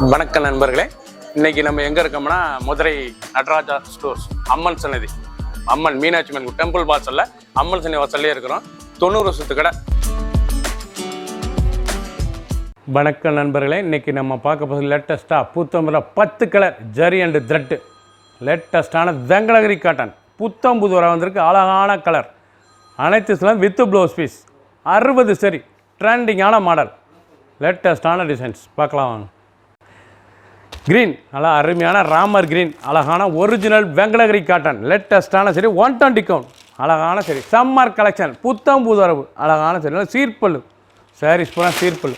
வணக்கம் நண்பர்களே, இன்னைக்கு நம்ம எங்கே இருக்கோம்னா மதுரை நடராஜா ஸ்டோர்ஸ் அம்மன் சன்னதி, அம்மன் மீனாட்சி அம்மன் டெம்பிள் வாசலில் அம்மன் சன்னதி வாசல்லே இருக்கிறோம். 90 வருஷத்து கடை. வணக்கம் நண்பர்களே, இன்னைக்கு நம்ம பார்க்க போகிறது லேட்டஸ்ட்டாக புத்தம்புல 10 கலர் ஜரி அண்டு த்ரெட்டு லேட்டஸ்டான வெங்கடகிரி காட்டன் புத்தம் புது வர வந்திருக்கு. அழகான கலர், அனைத்து சில வித் ப்ளவுஸ் பீஸ், 60 சரி, ட்ரெண்டிங்கான மாடல், லேட்டஸ்டான டிசைன்ஸ் பார்க்கலாம் வாங்க. க்ரீன், நல்லா அருமையான ராமர் க்ரீன், அழகான ஒரிஜினல் வெங்கடகிரி காட்டன், லேட்டஸ்டான சரி, 120 கவுண்ட், அழகான சரி, சம்மர் கலெக்ஷன், புத்தம் புதுவரவு, அழகான சரி, சீர்பல்லு சாரீஸ் பூரா சீர்பல்லு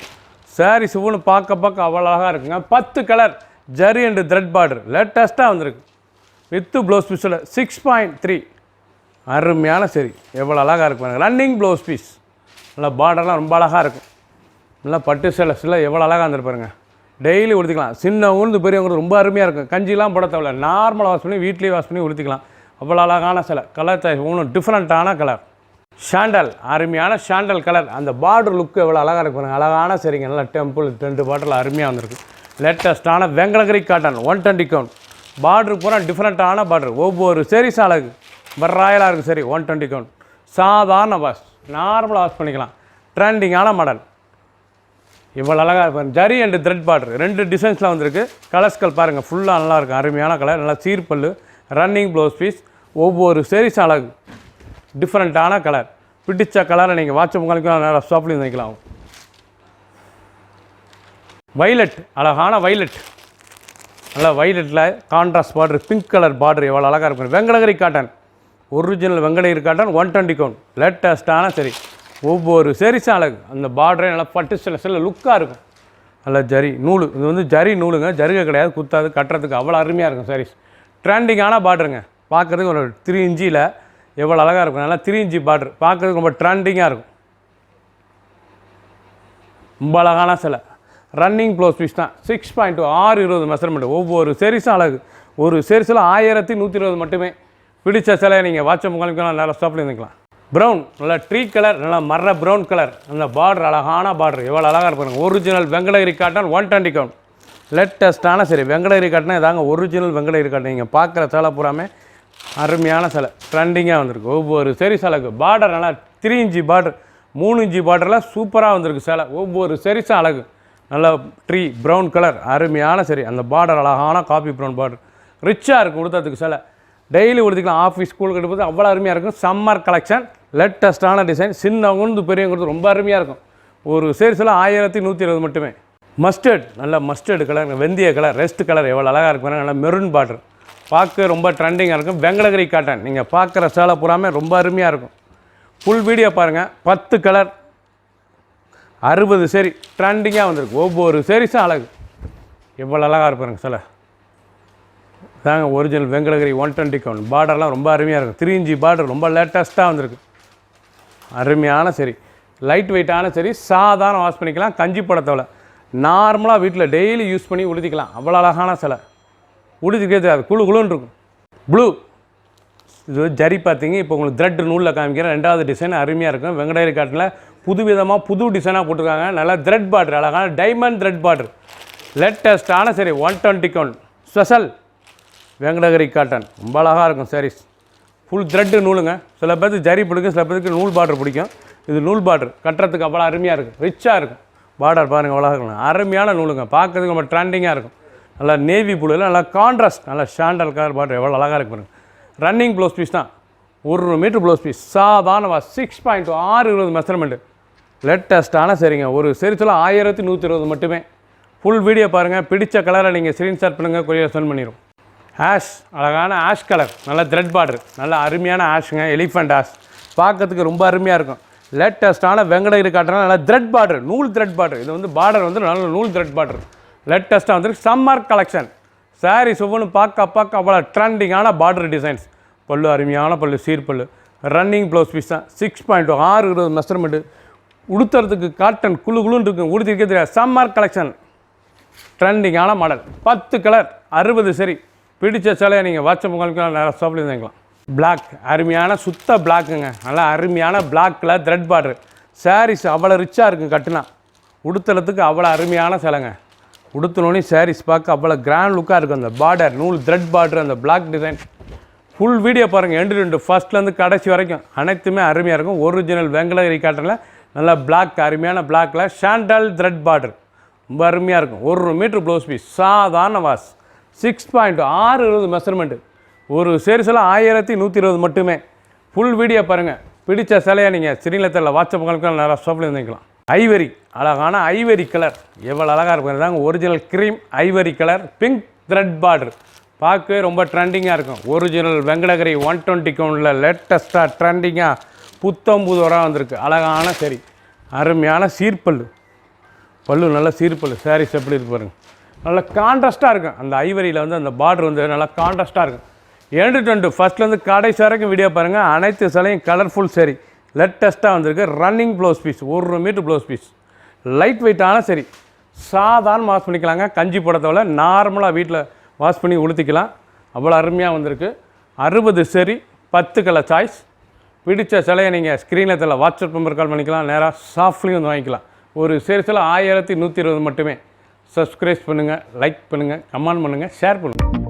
சாரீஸ் ஒன்று பார்க்க அவ்வளோ அழகாக இருக்குங்க. 10 colour zari and thread border லேட்டஸ்ட்டாக வந்திருக்கு. வித்து ப்ளவுஸ் பீஸில் 6.3, அருமையான சரி, எவ்வளோ அழகாக இருக்கு. ரன்னிங் ப்ளவுஸ் பீஸ், நல்லா பார்டர்லாம் ரொம்ப அழகாக இருக்கும். நல்லா பட்டு சில எவ்வளோ அழகாக இருந்திருப்பாருங்க. டெய்லி உடுத்திக்கலாம், சின்ன ஊர்ந்து பெரியவங்களுக்கு ரொம்ப அருமையாக இருக்கும். கஞ்சிலாம் போட தேவையில்ல, நார்மலாக வாஷ் பண்ணி வீட்லேயே வாஷ் பண்ணி உடுத்திக்கலாம். அவ்வளோ அழகான சிலை, கலர் சாய்ஸ் ஒன்றும் டிஃப்ரெண்ட்டான கலர். ஷாண்டல், அருமையான ஷாண்டல் கலர், அந்த பார்டர் லுக்கு எவ்வளோ அழகாக இருக்கு. அழகான சரிங்க, நல்லா டெம்பிள் 2 பார்டரில் அருமையாக வந்திருக்கு. லேட்டஸ்ட்டான வெங்கடகிரி காட்டன் 120 கவுண்ட், பார்டர் பூரா டிஃப்ரெண்ட்டான பார்டர், ஒவ்வொரு சீரிஸ் அழகு ராயலாக இருக்குது. சரி 120 கவுண்ட், சாதாரண வாஷ், நார்மலாக வாஷ் பண்ணிக்கலாம். ட்ரெண்டிங்கான மாடல், இவ்வளோ அழகாக இருப்பாங்க. ஜரி அண்டு த்ரெட் பார்டர் 2 டிசைன்ஸில் வந்திருக்கு. கலர்ஸ்கள் பாருங்கள், ஃபுல்லாக நல்லாயிருக்கும். அருமையான கலர், நல்லா சீர்பல்லு, ரன்னிங் ப்ளவுஸ் பீஸ், ஒவ்வொரு சீரிஸ் அழகு டிஃப்ரெண்ட்டான கலர். பிடிச்ச கலரை நீங்கள் வாட்ச் முகாலிக்கலாம், நல்லா ஷாப்லேயும் வைக்கலாம். வைலட், அழகான வைலட், நல்லா வைலட்டில் contrast border, pink colour border, எவ்வளோ அழகாக இருக்கும். Venkatagiri cotton, original Venkatagiri cotton 120 count, லேட்டஸ்ட்டான சரி, ஒவ்வொரு சீரிஸும் அழகு. அந்த பார்டரே நல்லா பட்டு சில லுக்காக இருக்கும். நல்லா ஜரி நூல், இது வந்து ஜரி நூலுங்க, ஜருகை கிடையாது, குத்தாது, கட்டுறதுக்கு அவ்வளோ அருமையாக இருக்கும். சாரீஸ் ட்ரெண்டிங்கான பார்டருங்க, பார்க்குறதுக்கு ஒரு 3 இன்ச்சில் எவ்வளோ அழகாக இருக்கும். நல்லா 3 இன்ச்சி பார்டர், பார்க்குறதுக்கு ரொம்ப ட்ரெண்டிங்காக இருக்கும். ரொம்ப அழகான சிலை, ரன்னிங் ப்ளவுஸ் பீஸ் தான். 6.2, 620 மெஷர்மெண்ட், ஒவ்வொரு சீரிஸும் அழகு. ஒரு சீரிஸில் 1120 மட்டுமே. பிடிச்ச சிலையை நீங்கள் வாட்ச முகாலிக்கலாம், நல்லா ஸ்டாப்பில் இருந்துக்கலாம். ப்ரௌன், நல்லா ட்ரீ கலர், நல்லா மர ப்ரௌன் கலர், அந்த பார்டர் அழகான பார்டர், எவ்வளோ அழகாக இருப்பாங்க. ஒரிஜினல் வெங்கடகிரி காட்டன் 120 கவுண்ட், லேட்டஸ்ட்டான சரி, வெங்கடகிரி காட்டன் இதாங்க ஒரிஜினல் வெங்கடகிரி காட்டன். நீங்கள் பார்க்குற சிலை பூராமே அருமையான சிலை, ட்ரெண்டிங்காக வந்திருக்கு. ஒவ்வொரு சரி அழகு, பார்டர் நல்லா 3 இன்ச்சி பார்டர், 3 இன்ச்சி பார்டரில் சூப்பராக வந்திருக்கு சிலை. ஒவ்வொரு சரிசும் அழகு, நல்லா ட்ரீ ப்ரௌன் கலர், அருமையான சரி, அந்த பார்டர் அழகான காப்பி ப்ரௌன் பார்டர், ரிச்சாக இருக்குது. உடுத்துறதுக்கு சிலை டெய்லி உடுத்திக்கலாம், ஆஃபீஸ் ஸ்கூலுக்கு எடுப்பது அவ்வளோ அருமையாக இருக்கும். சம்மர் கலெக்ஷன், லேட்டஸ்ட்டான டிசைன், சின்னவங்க பெரியவங்கிறது ரொம்ப அருமையாக இருக்கும். ஒரு சீரிஸில் 1120 மட்டுமே. மஸ்டர்ட், நல்ல மஸ்டர்டு கலர், வெந்தய கலர், ரெஸ்ட் கலர், எவ்வளோ அழகாக இருக்கும். நல்லா மெரூன் பார்டர், பார்க்க ரொம்ப ட்ரெண்டிங்காக இருக்கும். வெங்கடகிரி காட்டன், நீங்கள் பார்க்குற சேலை பூராமே ரொம்ப அருமையாக இருக்கும். ஃபுல் வீடியோ பாருங்கள். 10 கலர் 60 சரி, ட்ரெண்டிங்காக வந்திருக்கு. ஒவ்வொரு சீரிஸும் அழகு, எவ்வளோ அழகாக இருப்பாருங்க சிலை. தாங்க ஒரிஜினல் வெங்கடகிரி 120 கவுண்ட், பார்டர்லாம் ரொம்ப அருமையாக இருக்கும். 3 இன்ச்சி பார்டர், ரொம்ப லேட்டஸ்ட்டாக வந்திருக்கு. அருமையான சரி, லைட் வெயிட்டான சரி, சாதாரண வாஷ் பண்ணிக்கலாம். கஞ்சி படத்தோட நார்மலாக வீட்டில் டெய்லி யூஸ் பண்ணி உடுத்திக்கலாம். அவ்வளோ அழகான சிலை, உடுத்திக்கே தெரியாது, குழுன்னு இருக்கும். ப்ளூ, இது ஜரி பார்த்தீங்க. இப்போ உங்களுக்கு த்ரெட் நூலில் காமிக்கிற 2வது டிசைன் அருமையாக இருக்கும். வெங்கடகிரி காட்டனில் புதுவிதமாக புது டிசைனாக போட்டிருக்காங்க. நல்லா த்ரெட் பார்டர், அழகான டைமண்ட் த்ரெட் பார்டர், லேட்டஸ்ட்டான sari, 120 count, special Venkatagiri cotton, ரொம்ப அழகாக இருக்கும். சாரீஸ் ஃபுல் த்ரெட்டு நூலுங்க. சில பேருக்கு ஜரி பிடிக்கும், சில பேருக்கு நூல் பார்டர் பிடிக்கும். இது நூல் பார்டர், கட்டுறதுக்கு அவ்வளோ அருமையாக இருக்கும், ரிச்சாக இருக்கும். பார்டர் பாருங்கள், அவ்வளோ இருக்கும், அருமையான நூலுங்க, பார்க்குறதுக்கு ரொம்ப ட்ரெண்டிங்காக இருக்கும். நல்லா நேவி ப்ளூவில் நல்லா கான்ட்ராஸ்ட், நல்லா ஷாண்டல் கலர் பார்டர், எவ்வளோ அழகாக இருக்கு பாருங்கள். ரன்னிங் ப்ளவுஸ் பீஸ் தான், 1 மீட்டர் ப்ளவுஸ் பீஸ், சாதாரண 6.2, 620 மெஷர்மெண்ட்டு, லேட்டஸ்ட்டான சரிங்க. ஒரு சீரிஸில் 1120 மட்டுமே. ஃபுல் வீடியோ பாருங்கள். பிடிச்ச கலரை நீங்கள் ஸ்க்ரீன்ஷாட் பண்ணுங்கள், கொரியர் சென்ட் பண்ணிடும். ஆஷ், அழகான ஆஷ் கலர், நல்ல த்ரெட் பார்டர், நல்ல அருமையான ஆஷுங்க, எலிஃபண்ட் ஆஷ், பார்க்கறதுக்கு ரொம்ப அருமையாக இருக்கும். லேட்டஸ்ட்டான வெங்கடகிரி காட்டன், நல்ல த்ரெட் பார்டர், நூல் த்ரெட் பார்டர். இது வந்து பார்டர் வந்து நல்ல நூல் த்ரெட் பார்டர், லேட்டஸ்ட்டாக வந்து சம்மர் கலெக்ஷன். சாரீ ஒவ்வொன்று பார்க்க அவ்வளோ ட்ரெண்டிங்கான பார்டர் டிசைன்ஸ். பல்லு அருமையான பல்லு, சீர்பல்லு, ரன்னிங் ப்ளவுஸ் பீஸ் தான். 6.2, 620 மெஷர்மெண்ட்டு, உடுத்துறதுக்கு காட்டன் குழுன்னு இருக்கும், உடுத்திருக்கே தெரியாது. சம்மர் கலெக்ஷன், ட்ரெண்டிங்கான மாடல். 10 கலர் 60 சரி. பிடிச்ச சேலையை நீங்கள் வாட்ஸ்அப் முகாலிக்கலாம், நிறையா ஷாப்லேயும் இருந்துக்கலாம். பிளாக், அருமையான சுத்த பிளாக்குங்க, நல்லா அருமையான பிளாக்கில் த்ரெட் பார்டர். சாரீஸ் அவ்வளோ ரிச்சாக இருக்குது. கட்டுனா உடுத்துறதுக்கு அவ்வளோ அருமையான சேலைங்க. உடுத்தினோடனே சாரீஸ் பார்க்க அவ்வளோ கிராண்ட் லுக்காக இருக்கும். அந்த பார்டர் நூல் த்ரெட் பார்டர், அந்த பிளாக் டிசைன், ஃபுல் வீடியோ பாருங்கள். எண்டு ஃபஸ்ட்லேருந்து கடைசி வரைக்கும் அனைத்துமே அருமையாக இருக்கும். ஒரிஜினல் வெங்கடகிரி காட்டனில் நல்லா பிளாக், அருமையான பிளாக்கில் ஷாண்டல் த்ரெட் பார்டர் ரொம்ப அருமையாக இருக்கும். 1 மீட்ரு ப்ளவுஸ் பீஸ், சாதாரண வாஸ், 6.620 மெஷர்மெண்ட்டு. ஒரு சேரீஸில் 1120 மட்டுமே. ஃபுல் வீடியோ பாருங்கள். பிடிச்ச சிலையை நீங்கள் ஸ்ரீலத்தில் வாட்ஸ்அப் உங்களுக்கு நிறையா ஷாப்பில் இருந்துக்கலாம். ஐவரி, அழகான ஐவரி கலர், எவ்வளோ அழகாக இருக்கும். தாங்க original cream Ivory colour, pink thread border, பார்க்கவே ரொம்ப ட்ரெண்டிங்காக இருக்கும். ஒரிஜினல் வெங்கடகிரி 120 கவுண்டில் லேட்டஸ்ட்டாக ட்ரெண்டிங்காக புத்தம்புதுவராக வந்திருக்கு. அழகான சரி, அருமையான சீர்பல்லு, பல்லு நல்ல சீர்பல்லு. சாரீஸ் எப்படி இருக்கு பாருங்கள், நல்லா கான்ட்ராஸ்ட்டாக இருக்கும். அந்த ஐவரியில் வந்து அந்த பார்டர் வந்து நல்லா கான்ட்ராஸ்ட்டாக இருக்கும். 2 ஃபஸ்ட்லேருந்து கடைசி வரைக்கும் வீடியோ பாருங்கள். அனைத்து சிலையும் கலர்ஃபுல் சரி, லேட்டஸ்ட்டாக வந்திருக்கு. Running blouse piece, 1 metre blouse piece, light வெயிட்டான சரி, சாதாரண வாஷ் பண்ணிக்கலாங்க. கஞ்சி போடத்தவிர நார்மலாக வீட்டில் வாஷ் பண்ணி உடுத்திக்கலாம். அவ்வளோ அருமையாக வந்திருக்கு. 60 சரி, 10 கலர் சாய்ஸ். பிடிச்ச சிலையை நீங்கள் ஸ்க்ரீனில் வாட்ஸ்அப் நம்பர் கால் பண்ணிக்கலாம். நேராக ஷாப்லேயும் வந்து வாங்கிக்கலாம். ஒரு சேரீஸில் 1120 மட்டுமே. சப்ஸ்கிரைப் பண்ணுங்கள், லைக் பண்ணுங்கள், கமெண்ட் பண்ணுங்கள், ஷேர் பண்ணுங்கள்.